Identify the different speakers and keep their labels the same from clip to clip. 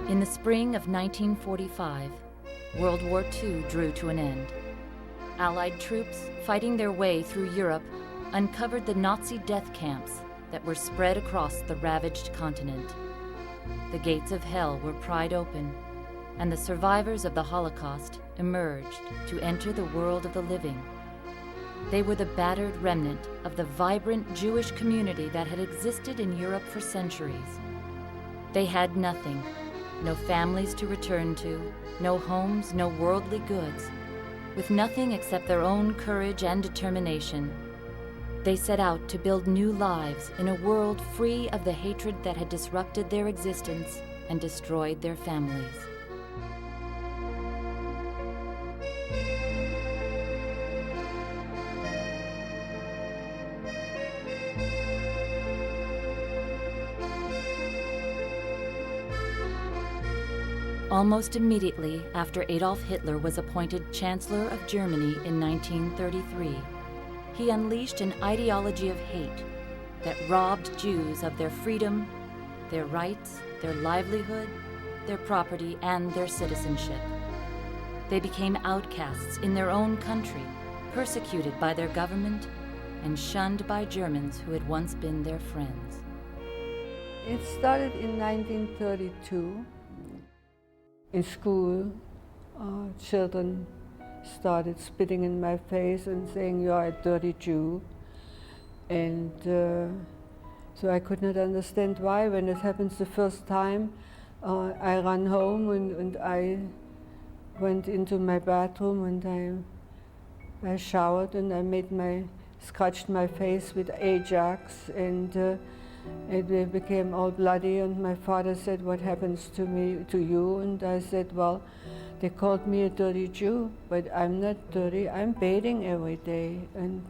Speaker 1: In the spring of 1945, World War II drew to an end. Allied troops fighting their way through Europe uncovered the Nazi death camps that were spread across the ravaged continent. The gates of hell were pried open, and the survivors of the Holocaust emerged to enter the world of the living. They were the battered remnant of the vibrant Jewish community that had existed in Europe for centuries. They had nothing, no families to return to, no homes, no worldly goods. With nothing except their own courage and determination, they set out to build new lives in a world free of the hatred that had disrupted their existence and destroyed their families. Almost immediately after Adolf Hitler was appointed Chancellor of Germany in 1933, he unleashed an ideology of hate that robbed Jews of their freedom, their rights, their livelihood, their property, and their citizenship. They became outcasts in their own country, persecuted by their government, and shunned by Germans who had once been their friends.
Speaker 2: It started in 1932. In school, children started spitting in my face and saying, "You're a dirty Jew." And so I could not understand why. When it happens the first time, I ran home and I went into my bathroom and I showered and I scratched my face with Ajax, and it became all bloody, and my father said, "What happens to you?" And I said, "Well, they called me a dirty Jew, but I'm not dirty, I'm bathing every day." And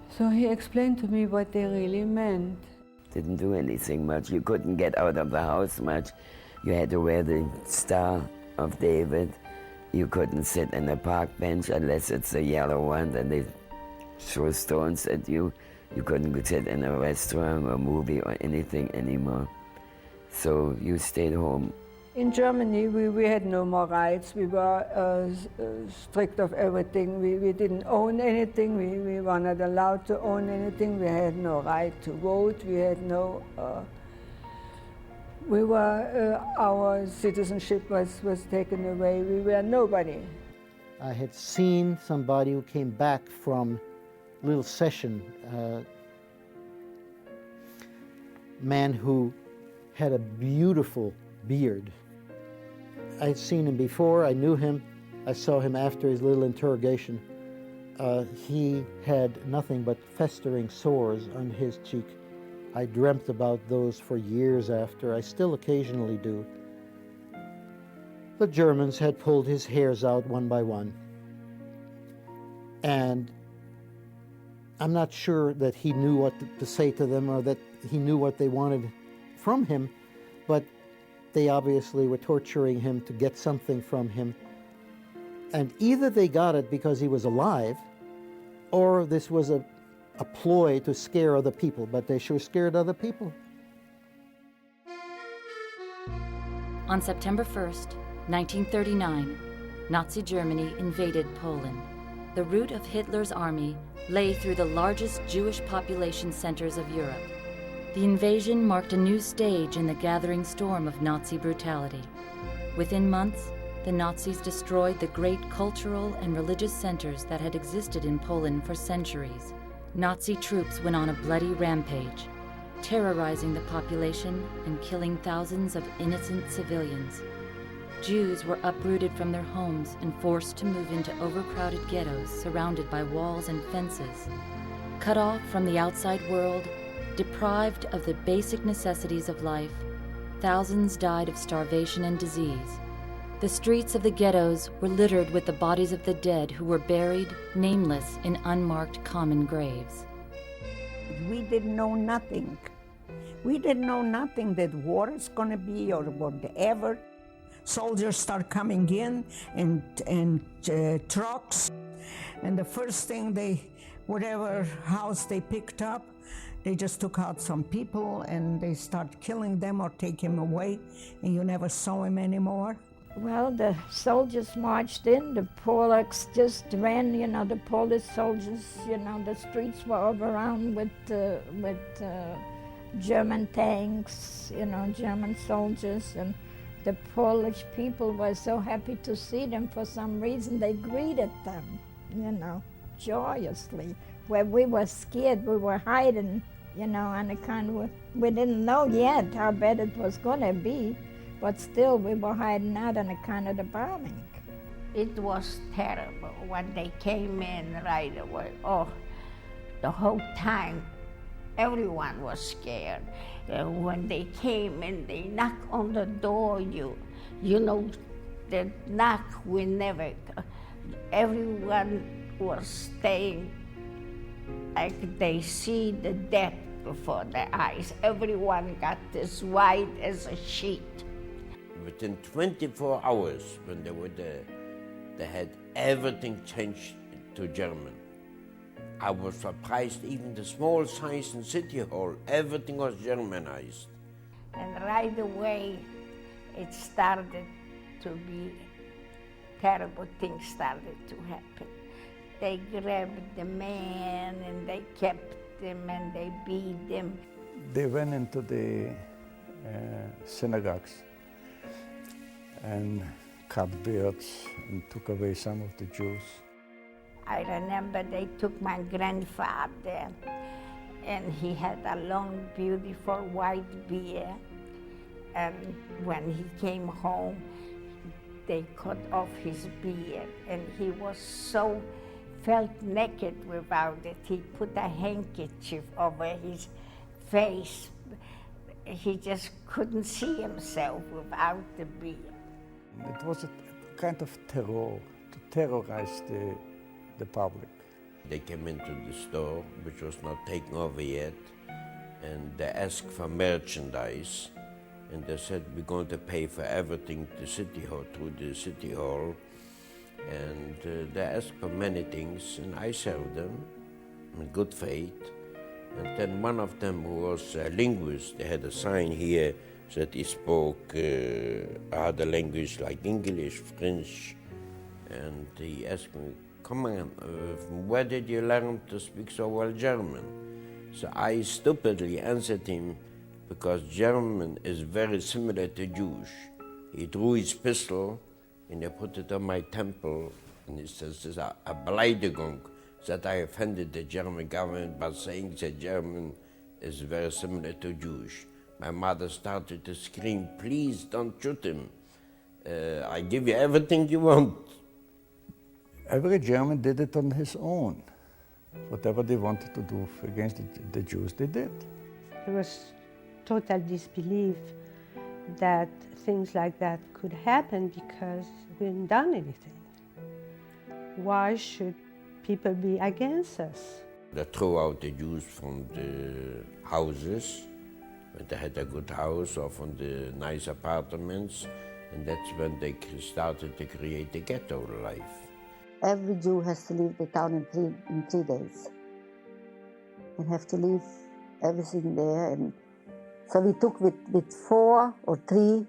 Speaker 2: so he explained to me what they really meant.
Speaker 3: Didn't do anything much. You couldn't get out of the house much. You had to wear the Star of David. You couldn't sit in a park bench unless it's a yellow one, and they throw stones at you. You couldn't sit in a restaurant or movie or anything anymore. So you stayed home.
Speaker 2: In Germany, we had no more rights. We were strict of everything. We didn't own anything. We were not allowed to own anything. We had no right to vote. We had no... our citizenship was taken away. We were nobody.
Speaker 4: I had seen somebody who came back from little session, man who had a beautiful beard. I'd seen him before, I knew him, I saw him after his little interrogation. He had nothing but festering sores on his cheek. I dreamt about those for years after, I still occasionally do. The Germans had pulled his hairs out one by one. And I'm not sure that he knew what to say to them or that he knew what they wanted from him, but they obviously were torturing him to get something from him. And either they got it because he was alive, or this was a ploy to scare other people, but they sure scared other people.
Speaker 1: On September 1st, 1939, Nazi Germany invaded Poland. The route of Hitler's army lay through the largest Jewish population centers of Europe. The invasion marked a new stage in the gathering storm of Nazi brutality. Within months, the Nazis destroyed the great cultural and religious centers that had existed in Poland for centuries. Nazi troops went on a bloody rampage, terrorizing the population and killing thousands of innocent civilians. Jews were uprooted from their homes and forced to move into overcrowded ghettos surrounded by walls and fences. Cut off from the outside world, deprived of the basic necessities of life, thousands died of starvation and disease. The streets of the ghettos were littered with the bodies of the dead who were buried, nameless, in unmarked common graves.
Speaker 5: We didn't know nothing. We didn't know nothing that war is going to be or whatever. Soldiers start coming in trucks, and the first thing they whatever house they picked up, they just took out some people and they start killing them or take him away, and you never saw him anymore.
Speaker 6: Well, the soldiers marched in, the Polacks just ran, the Polish soldiers, the streets were overrun with German tanks, German soldiers, and the Polish people were so happy to see them. For some reason, they greeted them, joyously. Where we were scared, we were hiding, and we didn't know yet how bad it was going to be. But still, we were hiding out on account of the bombing.
Speaker 7: It was terrible when they came in right away. Oh, the whole time, everyone was scared. When they came in, they knocked on the door. The knock, everyone was staying like they see the death before their eyes. Everyone got as white as a sheet.
Speaker 8: Within 24 hours, when they were there, they had everything changed to German. I was surprised, even the small signs in City Hall, everything was Germanized.
Speaker 7: And right away, it started to be, terrible things started to happen. They grabbed the man and they kept him and they beat him.
Speaker 9: They went into the synagogues and cut beards and took away some of the Jews.
Speaker 7: I remember they took my grandfather, and he had a long, beautiful white beard. And when he came home, they cut off his beard, and he felt naked without it. He put a handkerchief over his face. He just couldn't see himself without the beard.
Speaker 9: It was a kind of terror, to terrorize the public.
Speaker 8: They came into the store, which was not taken over yet, and they asked for merchandise, and they said, we're going to pay for everything through the City Hall, and they asked for many things, and I served them in good faith. And then one of them, who was a linguist, they had a sign here that he spoke other language like English, French, and he asked me, come on, where did you learn to speak so well German? So I stupidly answered him, because German is very similar to Jewish. He drew his pistol and he put it on my temple, and he says, this is a Beleidigung, that I offended the German government by saying that German is very similar to Jewish. My mother started to scream, please don't shoot him. I give you everything you want.
Speaker 9: Every German did it on his own. Whatever they wanted to do against the Jews, they did.
Speaker 10: There was total disbelief that things like that could happen because we hadn't done anything. Why should people be against us?
Speaker 8: They threw out the Jews from the houses, when they had a good house, or from the nice apartments, and that's when they started to create the ghetto life.
Speaker 11: Every Jew has to leave the town in 3 days, and have to leave everything there. And so we took with 4 or 3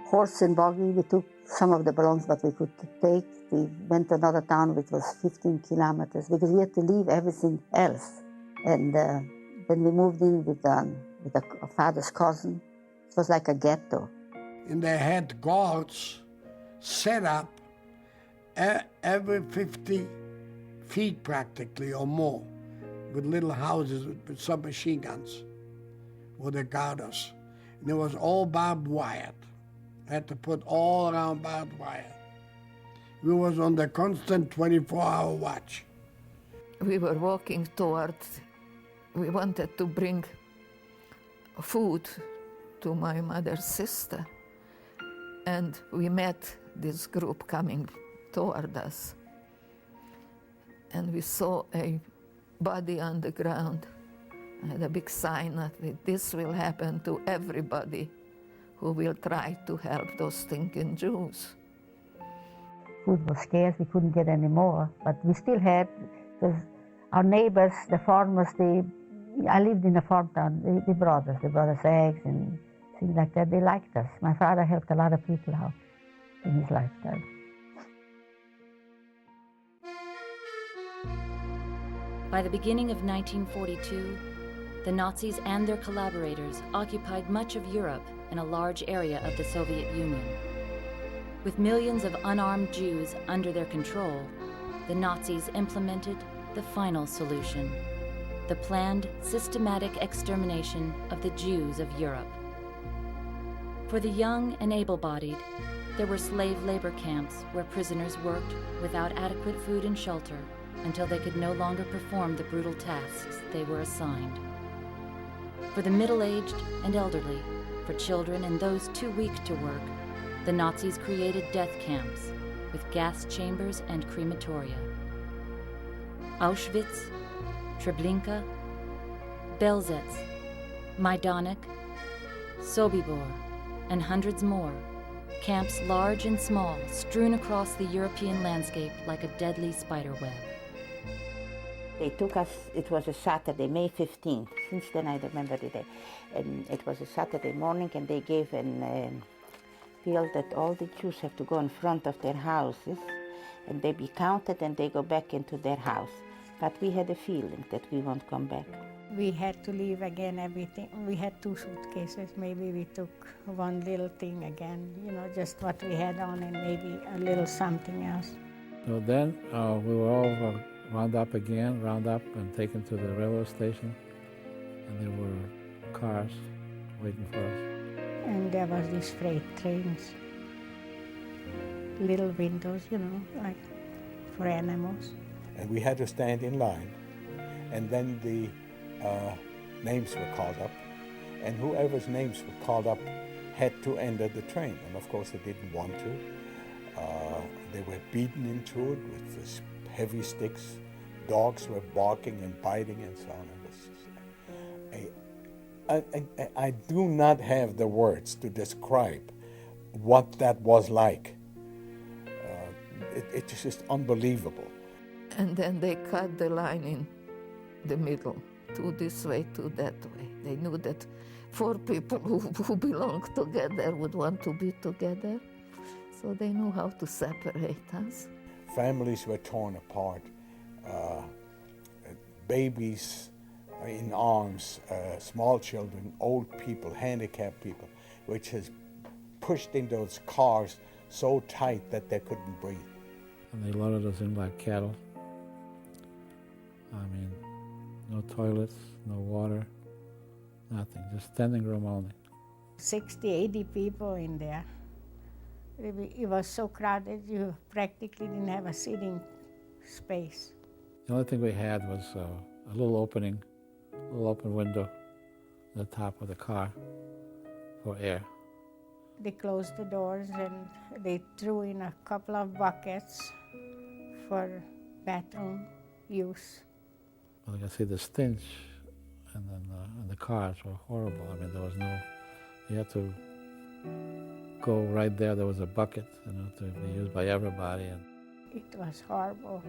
Speaker 11: horse and buggy, we took some of the belongings that we could take. We went to another town which was 15 kilometers because we had to leave everything else. And then we moved in with a father's cousin. It was like a ghetto.
Speaker 12: And they had guards set up every 50 feet practically or more, with little houses with submachine guns where they guard us. And it was all barbed wire. Had to put all around barbed wire. We was on the constant 24-hour watch.
Speaker 13: We were walking towards, we wanted to bring food to my mother's sister, and we met this group coming toward us. And we saw a body on the ground. I had a big sign that this will happen to everybody who will try to help those stinking Jews.
Speaker 11: Food was scarce, we couldn't get any more, but we still had, because Our neighbors, the farmers, I lived in a farm town, they brought us eggs and things like that. They liked us. My father helped a lot of people out in his lifetime.
Speaker 1: By the beginning of 1942, the Nazis and their collaborators occupied much of Europe and a large area of the Soviet Union. With millions of unarmed Jews under their control, the Nazis implemented the final solution: the planned systematic extermination of the Jews of Europe. For the young and able-bodied, there were slave labor camps where prisoners worked without adequate food and shelter until they could no longer perform the brutal tasks they were assigned. For the middle-aged and elderly, for children and those too weak to work, the Nazis created death camps with gas chambers and crematoria. Auschwitz, Treblinka, Belzec, Majdanek, Sobibor, and hundreds more, camps large and small strewn across the European landscape like a deadly spiderweb.
Speaker 7: They took us, it was a Saturday, May 15th. Since then I remember the day. And it was a Saturday morning, and they gave a field that all the Jews have to go in front of their houses, and they be counted and they go back into their house. But we had a feeling that we won't come back.
Speaker 6: We had to leave again everything. We had 2 suitcases. Maybe we took one little thing again, just what we had on, and maybe a little something else.
Speaker 14: So then we were all round up and taken to the railroad station, and there were cars waiting for us.
Speaker 6: And there was these freight trains, little windows, like for animals.
Speaker 9: And we had to stand in line, and then the names were called up, and whoever's names were called up had to enter the train. And of course they didn't want to. They were beaten into it with this heavy sticks. Dogs were barking and biting and so on. I do not have the words to describe what that was like. It's just unbelievable.
Speaker 13: And then they cut the line in the middle, 2 this way, 2 that way. They knew that 4 people who belonged together would want to be together, so they knew how to separate us.
Speaker 9: Families were torn apart. Babies in arms, small children, old people, handicapped people, which is pushed in those cars so tight that they couldn't breathe.
Speaker 14: And they loaded us in like cattle. No toilets, no water, nothing, just standing room only.
Speaker 6: 60, 80 people in there. It was so crowded, you practically didn't have a sitting space.
Speaker 14: The only thing we had was a little open window at the top of the car for air.
Speaker 6: They closed the doors and they threw in a couple of buckets for bathroom use.
Speaker 14: Well, you can see the stench, and then the cars were horrible. There was you had to go right there. There was a bucket, to be used by everybody. And
Speaker 6: it was horrible.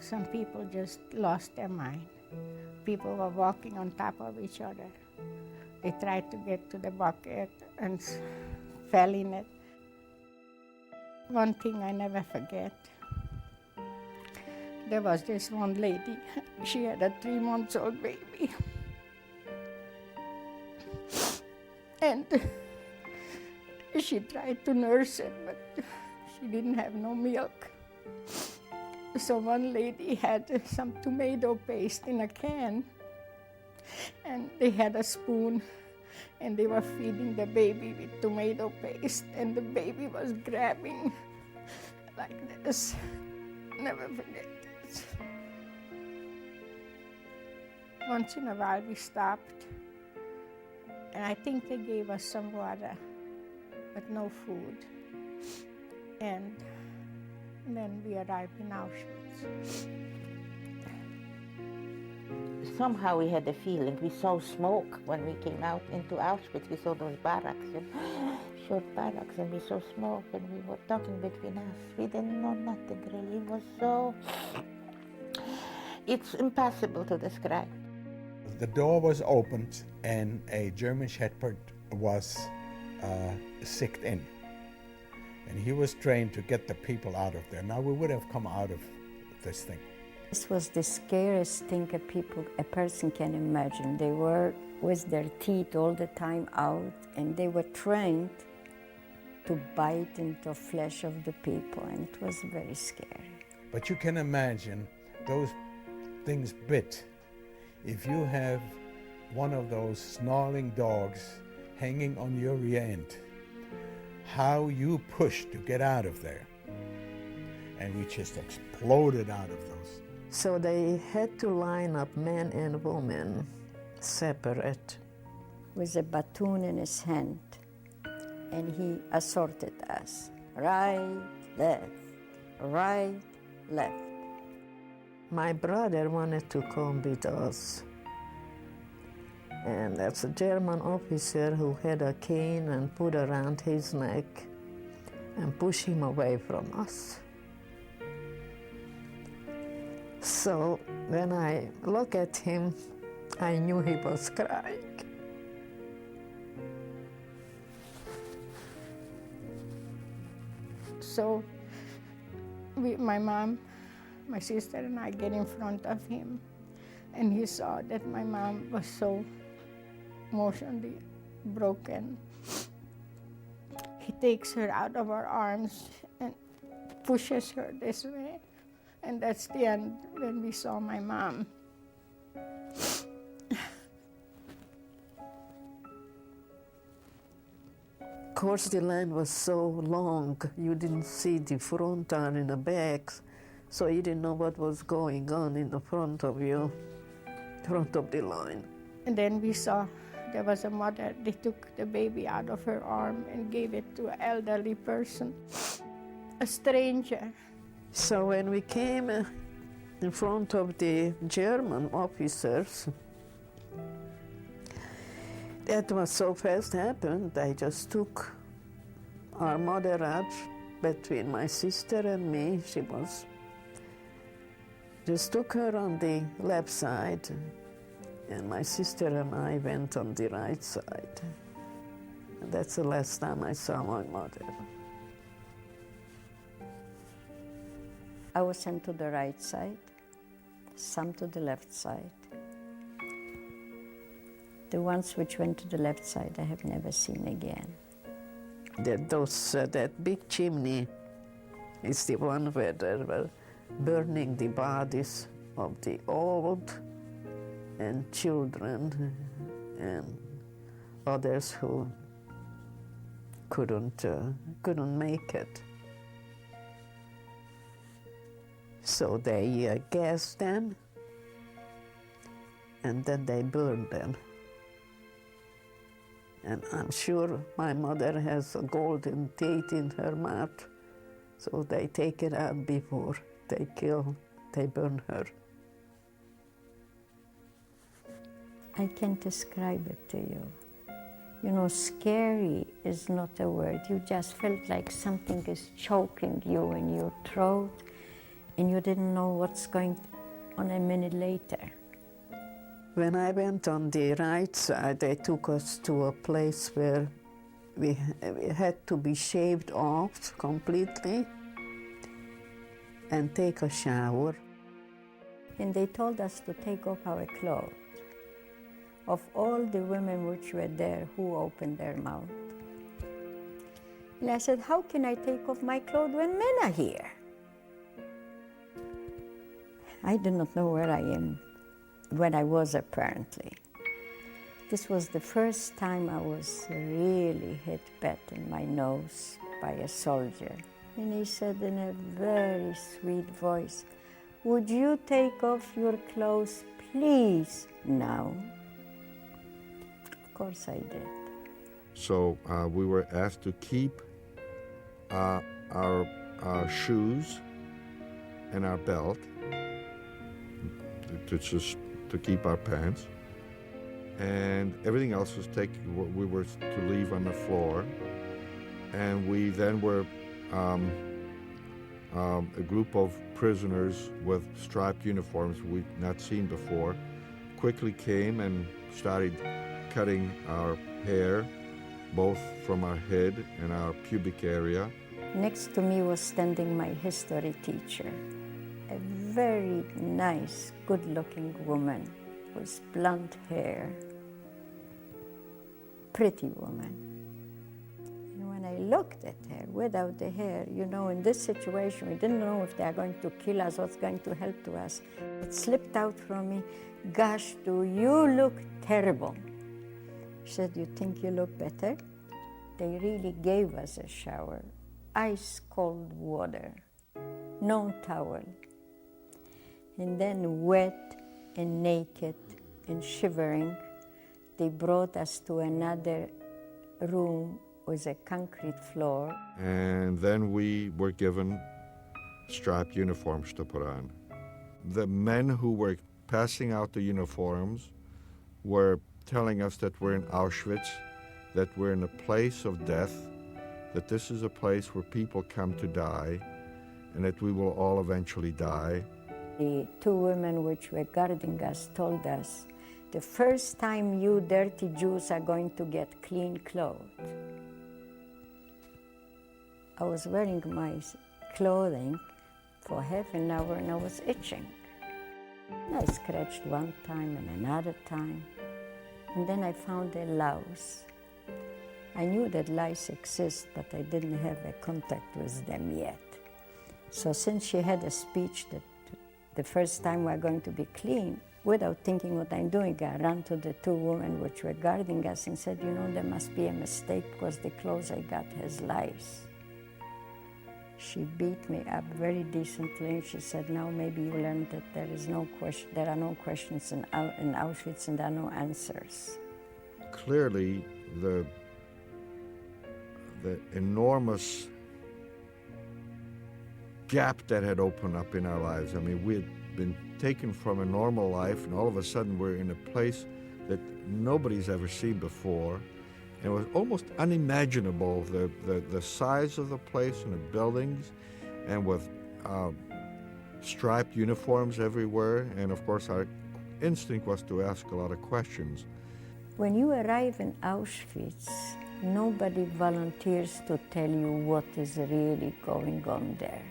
Speaker 6: Some people just lost their mind. People were walking on top of each other. They tried to get to the bucket and fell in it. One thing I never forget. There was this one lady, she had a 3-month-old baby. And she tried to nurse it, but she didn't have no milk. So one lady had some tomato paste in a can, and they had a spoon, and they were feeding the baby with tomato paste, and the baby was grabbing like this. Never forget this. Once in a while we stopped, and I think they gave us some water, but no food. And then we arrived in Auschwitz.
Speaker 7: Somehow we had a feeling. We saw smoke when we came out into Auschwitz. We saw those barracks, short barracks, and we saw smoke, and we were talking between us. We didn't know nothing really.
Speaker 15: It's impossible to describe.
Speaker 9: The door was opened and a German Shepherd was sicked in. And he was trained to get the people out of there. Now we would have come out of this thing.
Speaker 6: This was the scariest thing a person can imagine. They were with their teeth all the time out, and they were trained to bite into flesh of the people, and it was very scary.
Speaker 9: But you can imagine those things bit. If you have one of those snarling dogs hanging on your rear end, how you push to get out of there. And we just exploded out of those.
Speaker 13: So they had to line up men and women separate.
Speaker 6: With a baton in his hand, and he assaulted us. Right, left, right, left.
Speaker 13: My brother wanted to come with us. And that's a German officer who had a cane and put around his neck and pushed him away from us. So when I look at him, I knew he was crying.
Speaker 16: So my mom, my sister and I get in front of him, and he saw that my mom was so emotionally broken. He takes her out of our arms and pushes her this way, and that's the end when we saw my mom.
Speaker 13: Of course, the line was so long, you didn't see the front or in the back, so you didn't know what was going on in the front of you, front of the line.
Speaker 16: And then we saw there was a mother. They took the baby out of her arm and gave it to an elderly person, a stranger.
Speaker 13: So when we came in front of the German officers, that was so fast happened. I just took our mother out between my sister and me. She was, just took her on the left side, and my sister and I went on the right side. And that's the last time I saw my mother.
Speaker 6: I was sent to the right side, some to the left side. The ones which went to the left side I have never seen again.
Speaker 13: That big chimney is the one where they were burning the bodies of the old and children and others who couldn't make it. So they gassed them, and then they burned them. And I'm sure my mother has a golden teeth in her mouth, so they take it out before they burn her.
Speaker 6: I can't describe it to you. You know, scary is not a word. You just felt like something is choking you in your throat, and you didn't know what's going on a minute later.
Speaker 13: When I went on the right side, they took us to a place where we had to be shaved off completely and take a shower.
Speaker 6: And they told us to take off our clothes. Of all the women which were there, who opened their mouth? And I said, how can I take off my clothes when men are here? I do not know where I am, when I was apparently. This was the first time I was really hit bad in my nose by a soldier. And he said in a very sweet voice, would you take off your clothes, please, now? Of course I did.
Speaker 17: So we were asked to keep our shoes and our belt, to keep our pants, and everything else was taken. We were to leave on the floor, and we then were a group of prisoners with striped uniforms we'd not seen before quickly came and started cutting our hair, both from our head and our pubic area.
Speaker 5: Next to me was standing my history teacher, a very nice, good-looking woman with blonde hair, pretty woman. And when I looked at her without the hair, you know, in this situation, we didn't know if they are going to kill us, what's going to help to us. It slipped out from me, "Gosh, do you look terrible." She said, "You think you look better?" They really gave us a shower, ice cold water, no towel. And then wet and naked and shivering, they brought us to another room with a concrete floor.
Speaker 17: And then we were given striped uniforms to put on. The men who were passing out the uniforms were telling us that we're in Auschwitz, that we're in a place of death, that this is a place where people come to die, and that we will all eventually die.
Speaker 5: The two women which were guarding us told us, "The first time you dirty Jews are going to get clean clothes." I was wearing my clothing for half an hour and I was itching. I scratched one time and another time, and then I found a louse. I knew that lice exist, but I didn't have a contact with them yet. So since she had a speech that the first time we're going to be clean, without thinking what I'm doing, I ran to the two women which were guarding us and said, "You know, there must be a mistake because the clothes I got has lice." She beat me up very decently and she said, "Now maybe you learned that there are no questions in Auschwitz and there are no answers."
Speaker 17: Clearly, the enormous gap that had opened up in our lives. I mean, we had been taken from a normal life, and all of a sudden we're in a place that nobody's ever seen before. And it was almost unimaginable, the size of the place and the buildings, and with striped uniforms everywhere. And of course, our instinct was to ask a lot of questions.
Speaker 5: When you arrive in Auschwitz, nobody volunteers to tell you what is really going on there.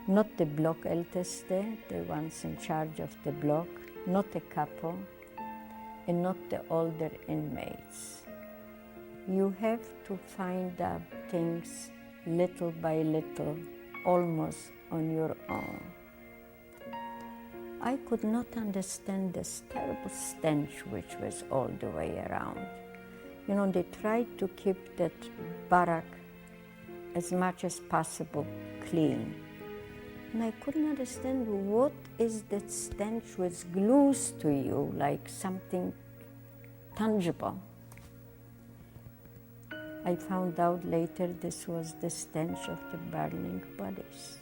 Speaker 5: Not the block Älteste, the ones in charge of the block, not the capo, and not the older inmates. You have to find out things little by little, almost on your own. I could not understand this terrible stench which was all the way around. You know, they tried to keep that barrack as much as possible clean. And I couldn't understand what is that stench which glues to you like something tangible. I found out later this was the stench of the burning bodies.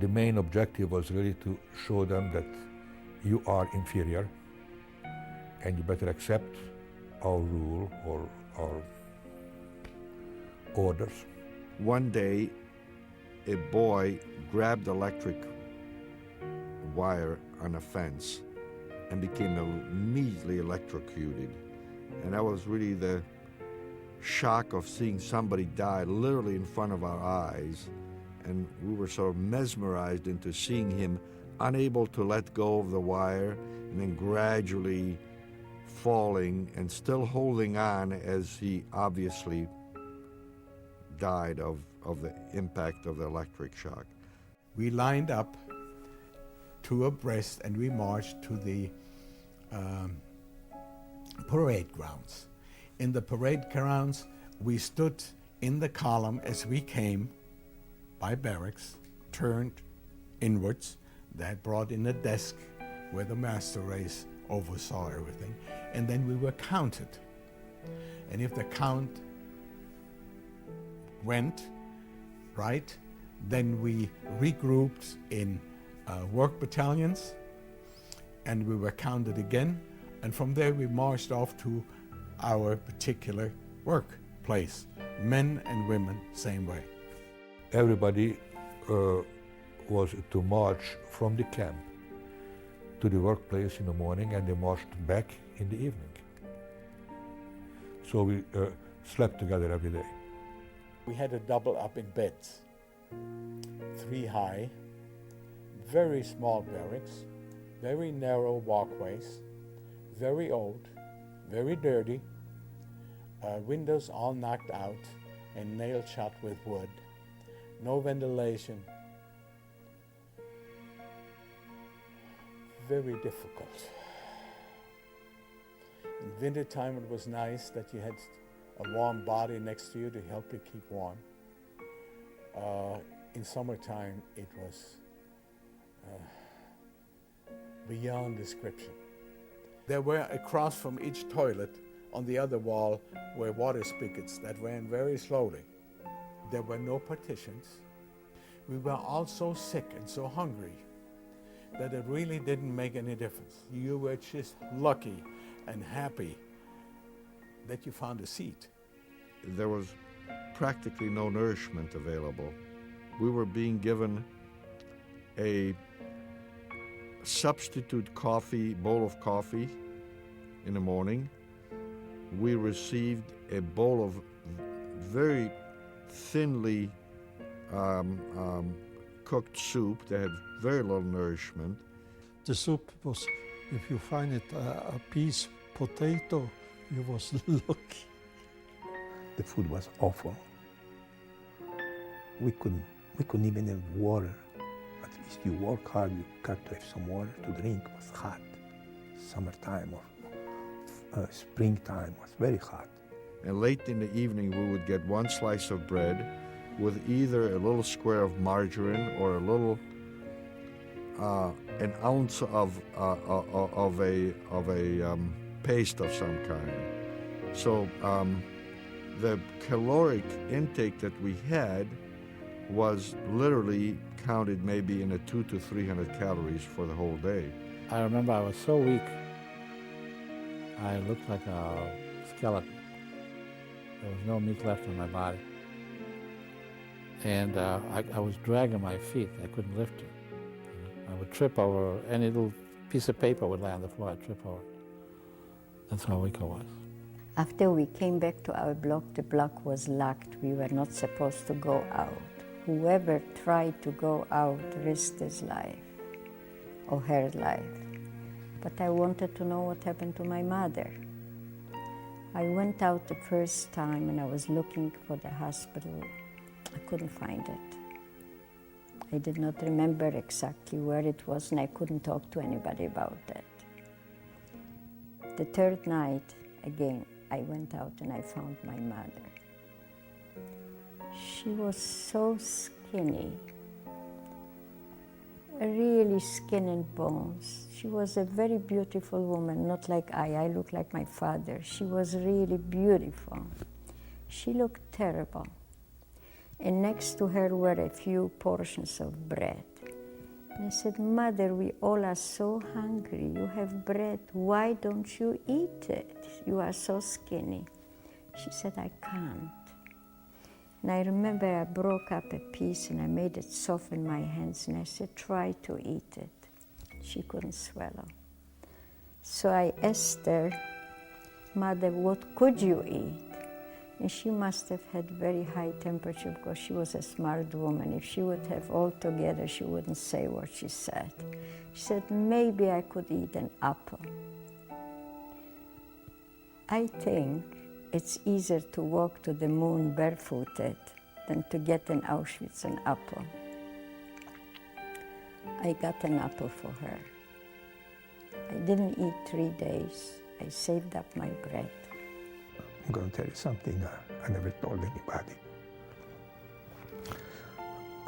Speaker 18: The main objective was really to show them that you are inferior and you better accept our rule or our orders.
Speaker 17: One day, a boy grabbed electric wire on a fence and became immediately electrocuted. And that was really the shock of seeing somebody die literally in front of our eyes. And we were sort of mesmerized into seeing him unable to let go of the wire and then gradually falling and still holding on as he obviously died of the impact of the electric shock.
Speaker 9: We lined up two abreast and we marched to the parade grounds. In the parade grounds, we stood in the column as we came by barracks, turned inwards. That brought in a desk where the master race oversaw everything. And then we were counted. And if the count went right, then we regrouped in work battalions, and we were counted again. And from there we marched off to our particular workplace. Men and women, same way.
Speaker 18: everybody was to march from the camp to the workplace in the morning, and they marched back in the evening. So we slept together every day.
Speaker 9: We had to double up in beds, 3 high, very small barracks, very narrow walkways, very old, very dirty, windows all knocked out and nailed shut with wood, no ventilation. Very difficult. In wintertime it was nice that you had a warm body next to you to help you keep warm. In summertime it was beyond description. There were across from each toilet on the other wall were water spigots that ran very slowly. There were no partitions. We were all so sick and so hungry that it really didn't make any difference. You were just lucky and happy that you found a seat.
Speaker 17: There was practically no nourishment available. We were being given a substitute coffee, bowl of coffee in the morning. We received a bowl of very thinly cooked soup that had very little nourishment.
Speaker 19: The soup was, if you find it a piece potato, you was lucky.
Speaker 20: The food was awful. We couldn't even have water. At least you work hard, you got to have some water to drink. It was hot. Summertime or springtime was very hot.
Speaker 17: And late in the evening, we would get 1 slice of bread with either a little square of margarine or a little, an ounce of a paste of some kind. So the caloric intake that we had was literally counted maybe in a 200 to 300 calories for the whole day.
Speaker 14: I remember I was so weak, I looked like a skeleton. There was no meat left in my body. And I was dragging my feet. I couldn't lift it. I would trip over any little piece of paper would lay on the floor. I'd trip over it. That's how weak I was.
Speaker 5: After we came back to our block, the block was locked. We were not supposed to go out. Whoever tried to go out risked his life or her life. But I wanted to know what happened to my mother. I went out the first time and I was looking for the hospital. I couldn't find it. I did not remember exactly where it was and I couldn't talk to anybody about it. The third night, again, I went out and I found my mother. She was so skinny, really skin and bones. She was a very beautiful woman, not like I look like my father. She was really beautiful. She looked terrible. And next to her were a few portions of bread. And I said, Mother, we all are so hungry. You have bread. Why don't you eat it? You are so skinny. She said, I can't. And I remember I broke up a piece and I made it soft in my hands and I said, try to eat it. She couldn't swallow. So I asked her, Mother, what could you eat? And she must have had very high temperature because she was a smart woman. If she would have all together, she wouldn't say what she said. She said, maybe I could eat an apple. I think it's easier to walk to the moon barefooted than to get in Auschwitz an apple. I got an apple for her. I didn't eat 3 days. I saved up my bread.
Speaker 20: I'm going to tell you something I never told anybody.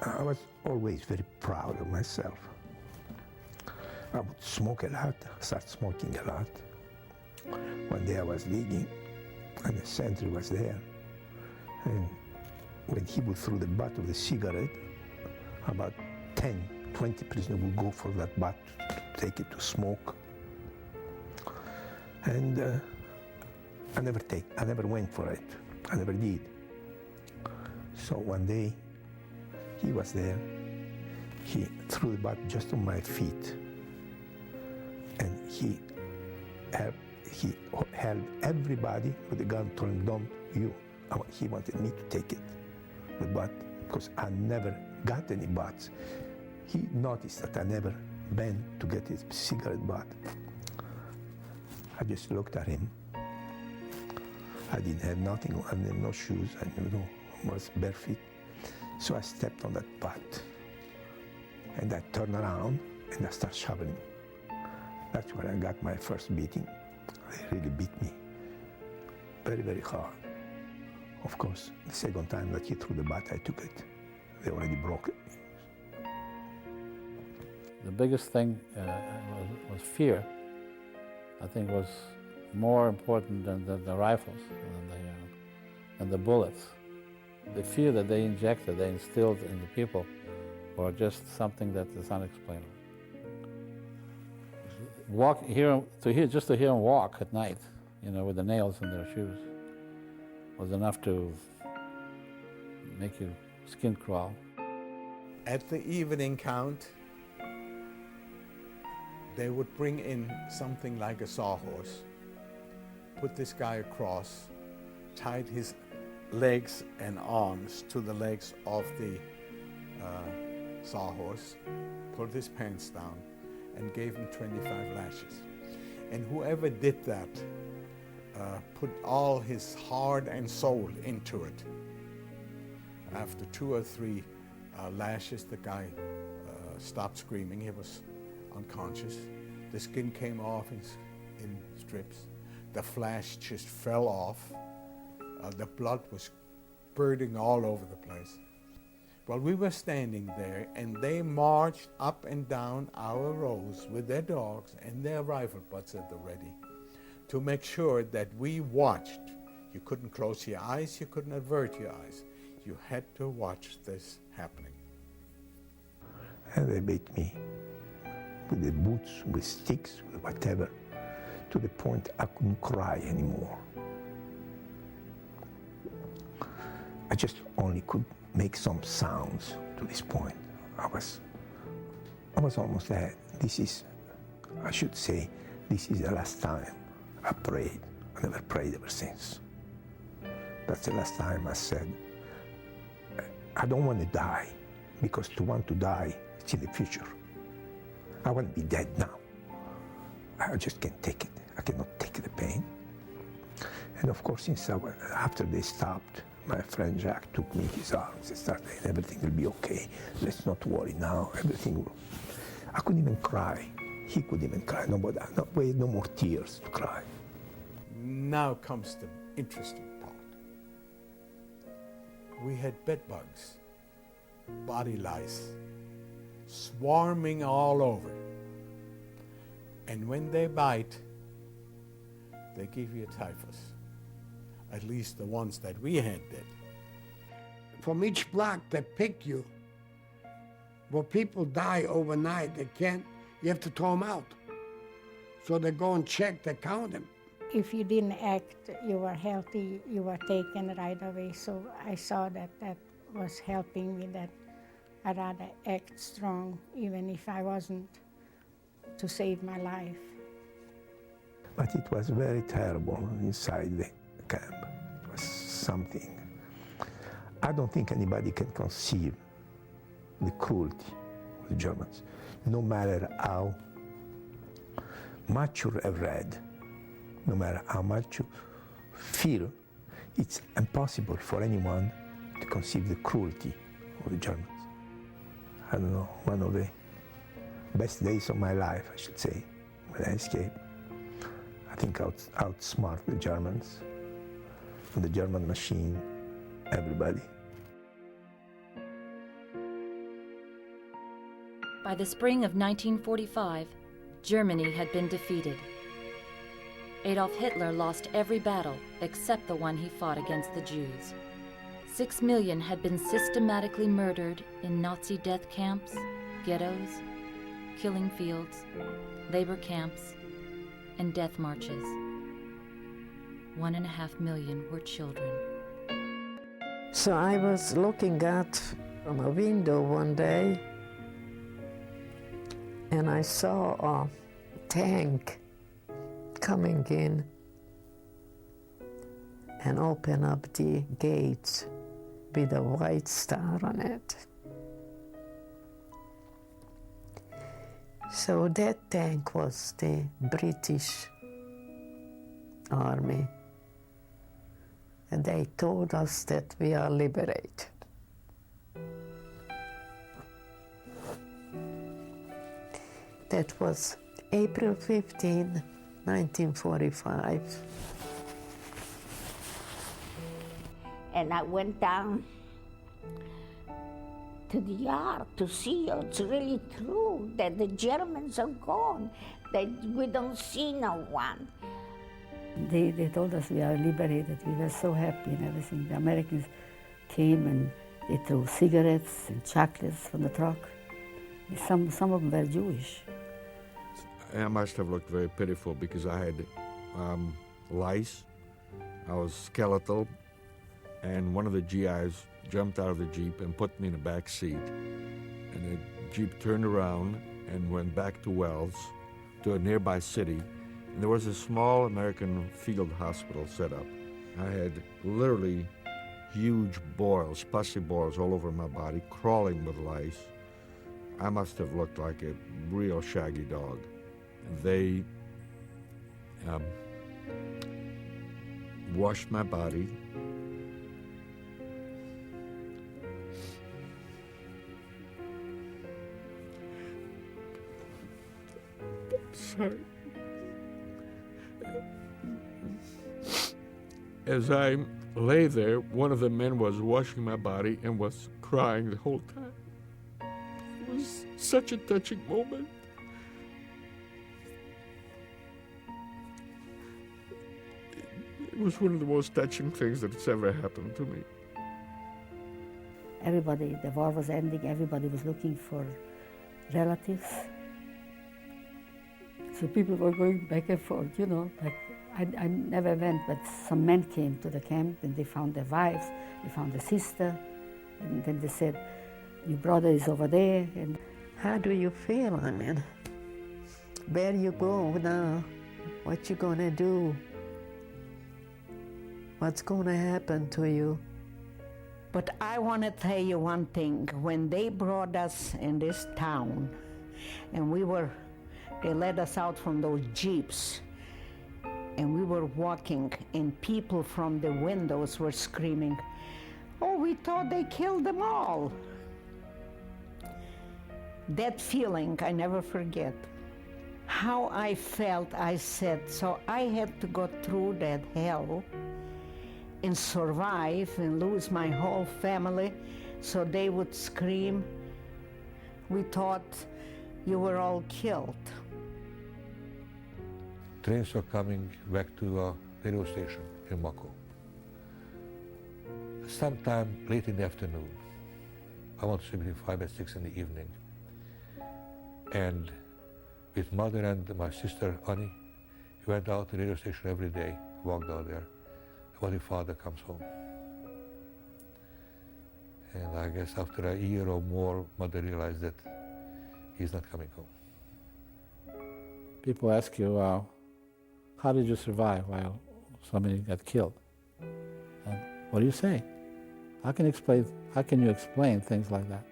Speaker 20: I was always very proud of myself. I would smoke a lot, start smoking a lot. One day I was leaving and the sentry was there. And when he would throw the butt of the cigarette, about 10, 20 prisoners would go for that butt to take it to smoke. And I never went for it. I never did. So one day, he was there. He threw the bat just on my feet, and he held everybody with the gun, told him, "Don't you." He wanted me to take it, the bat, because I never got any bats. He noticed that I never bent to get his cigarette butt. I just looked at him. I didn't have nothing on, no shoes, I was bare feet. So I stepped on that butt. And I turned around and I started shoveling. That's where I got my first beating. They really beat me. Very, very hard. Of course, the second time that he threw the bat, I took it. They already broke it.
Speaker 14: The biggest thing was fear. I think was more important than the rifles, than the bullets. The fear that they injected, they instilled in the people, were just something that is unexplainable. Just to hear them walk at night, with the nails in their shoes, was enough to make your skin crawl.
Speaker 9: At the evening count, they would bring in something like a sawhorse, put this guy across, tied his legs and arms to the legs of the sawhorse, pulled his pants down, and gave him 25 lashes. And whoever did that put all his heart and soul into it. After 2 or 3 lashes, the guy stopped screaming. He was unconscious. The skin came off in strips. The flesh just fell off. The blood was spurting all over the place. Well, we were standing there, and they marched up and down our rows with their dogs and their rifle butts at the ready to make sure that we watched. You couldn't close your eyes, you couldn't avert your eyes. You had to watch this happening.
Speaker 20: And they beat me with the boots, with sticks, with whatever, to the point I couldn't cry anymore. I just only could make some sounds to this point. I was almost there. I should say, this is the last time I prayed. I never prayed ever since. That's the last time I said, I don't want to die, because to want to die, it's in the future. I want to be dead now. I just can't take it. I cannot take the pain. And of course, after they stopped, my friend Jacques took me in his arms and started saying, everything will be okay. Let's not worry now. Everything will. I couldn't even cry. He couldn't even cry. No more tears to cry.
Speaker 9: Now comes the interesting part. We had bed bugs, body lice, swarming all over. And when they bite, they give you typhus. At least the ones that we had did.
Speaker 12: From each block, they pick you. Well, people die overnight. You have to throw them out. So they go and check, they count them.
Speaker 6: If you didn't act, you were healthy, you were taken right away. So I saw that was helping me, that I'd rather act strong, even if I wasn't, to save my life.
Speaker 20: But it was very terrible inside the camp. It was something. I don't think anybody can conceive the cruelty of the Germans, no matter how much you have read, no matter how much you feel. It's impossible for anyone to conceive the cruelty of the Germans. I don't know, one of the best days of my life, I should say, when I escaped. I think I outsmart the Germans, and the German machine, everybody.
Speaker 1: By the spring of 1945, Germany had been defeated. Adolf Hitler lost every battle except the one he fought against the Jews. 6 million had been systematically murdered in Nazi death camps, ghettos, killing fields, labor camps, and death marches. 1.5 million were children.
Speaker 21: So I was looking at from a window one day, and I saw a tank coming in and open up the gates with a white star on it. So that tank was the British Army, and they told us that we are liberated. That was April 15, 1945.
Speaker 7: And I went down to the yard to see it's really true that the Germans are gone, that we don't see no one.
Speaker 22: They told us we are liberated. We were so happy and everything. The Americans came and they threw cigarettes and chocolates from the truck. Some of them were Jewish.
Speaker 17: I must have looked very pitiful because I had lice, I was skeletal, and one of the GIs jumped out of the Jeep and put me in the back seat. And the Jeep turned around and went back to Wells, to a nearby city. And there was a small American field hospital set up. I had literally huge boils, pussy boils all over my body, crawling with lice. I must have looked like a real shaggy dog. They washed my body. Sorry. As I lay there, one of the men was washing my body and was crying the whole time. It was such a touching moment. It was one of the most touching things that's ever happened to me.
Speaker 22: Everybody, the war was ending, everybody was looking for relatives. So people were going back and forth, you know. Like I never went, but some men came to the camp and they found their wives, they found their sister, and then they said, your brother is over there. And
Speaker 21: how do you feel, I mean? Where you go now? What you gonna do? What's gonna happen to you?
Speaker 7: But I want to tell you one thing. When they brought us in this town, and they let us out from those jeeps, and we were walking, and people from the windows were screaming, "Oh, we thought they killed them all." That feeling I never forget. How I felt, I said, so I had to go through that hell and survive and lose my whole family, so they would scream, "We thought you were all killed."
Speaker 18: Trains were coming back to a radio station in Mako. Sometime late in the afternoon, I want to say between 5 and 6 in the evening, and with mother and my sister Annie, we went out to the radio station every day, walked out there. When your father comes home. And I guess after a year or more, mother realized that he's not coming home.
Speaker 14: People ask you, how did you survive while somebody got killed? And what do you say? How can you explain things like that?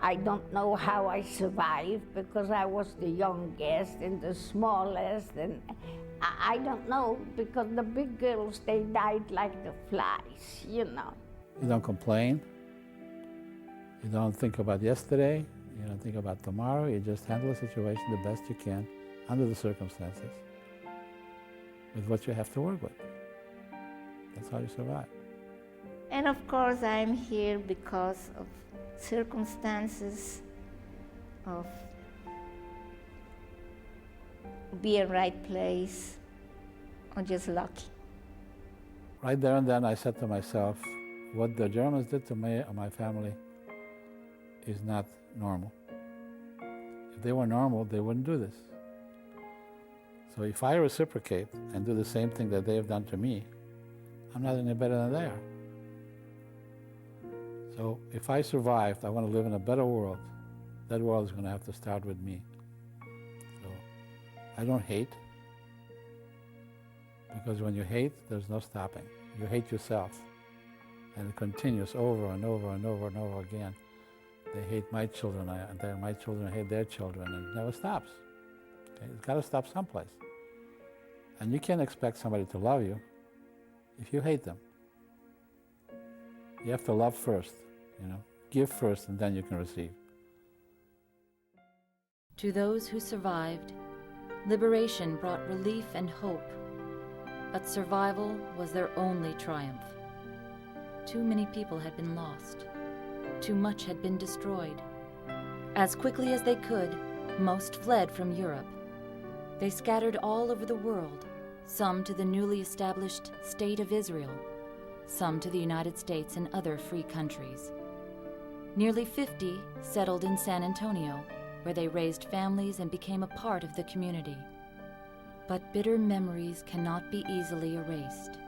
Speaker 7: I don't know how I survived because I was the youngest and the smallest, and I don't know, because the big girls, they died like the flies, you know.
Speaker 14: You don't complain. You don't think about yesterday. You don't think about tomorrow. You just handle the situation the best you can under the circumstances with what you have to work with. That's how you survive.
Speaker 15: And of course, I'm here because of circumstances, of be in right place, or just lucky.
Speaker 14: Right there and then I said to myself, what the Germans did to me and my family is not normal. If they were normal, they wouldn't do this. So if I reciprocate and do the same thing that they have done to me, I'm not any better than they are. So if I survived, I want to live in a better world. That world is going to have to start with me. So I don't hate, because when you hate, there's no stopping. You hate yourself, and it continues over and over and over and over again. They hate my children, and my children hate their children, and it never stops. Okay? It's got to stop someplace. And you can't expect somebody to love you if you hate them. You have to love first, give first, and then you can receive.
Speaker 1: To those who survived, liberation brought relief and hope, but survival was their only triumph. Too many people had been lost. Too much had been destroyed. As quickly as they could, most fled from Europe. They scattered all over the world, some to the newly established State of Israel, some to the United States and other free countries. Nearly 50 settled in San Antonio, where they raised families and became a part of the community. But bitter memories cannot be easily erased.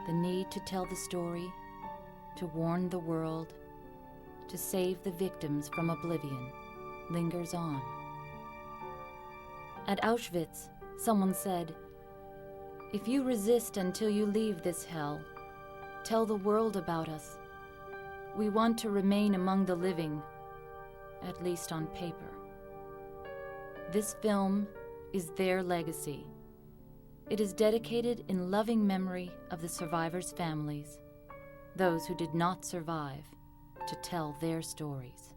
Speaker 1: The need to tell the story, to warn the world, to save the victims from oblivion, lingers on. At Auschwitz, someone said, "If you resist until you leave this hell, tell the world about us. We want to remain among the living, at least on paper." This film is their legacy. It is dedicated in loving memory of the survivors' families, those who did not survive, to tell their stories.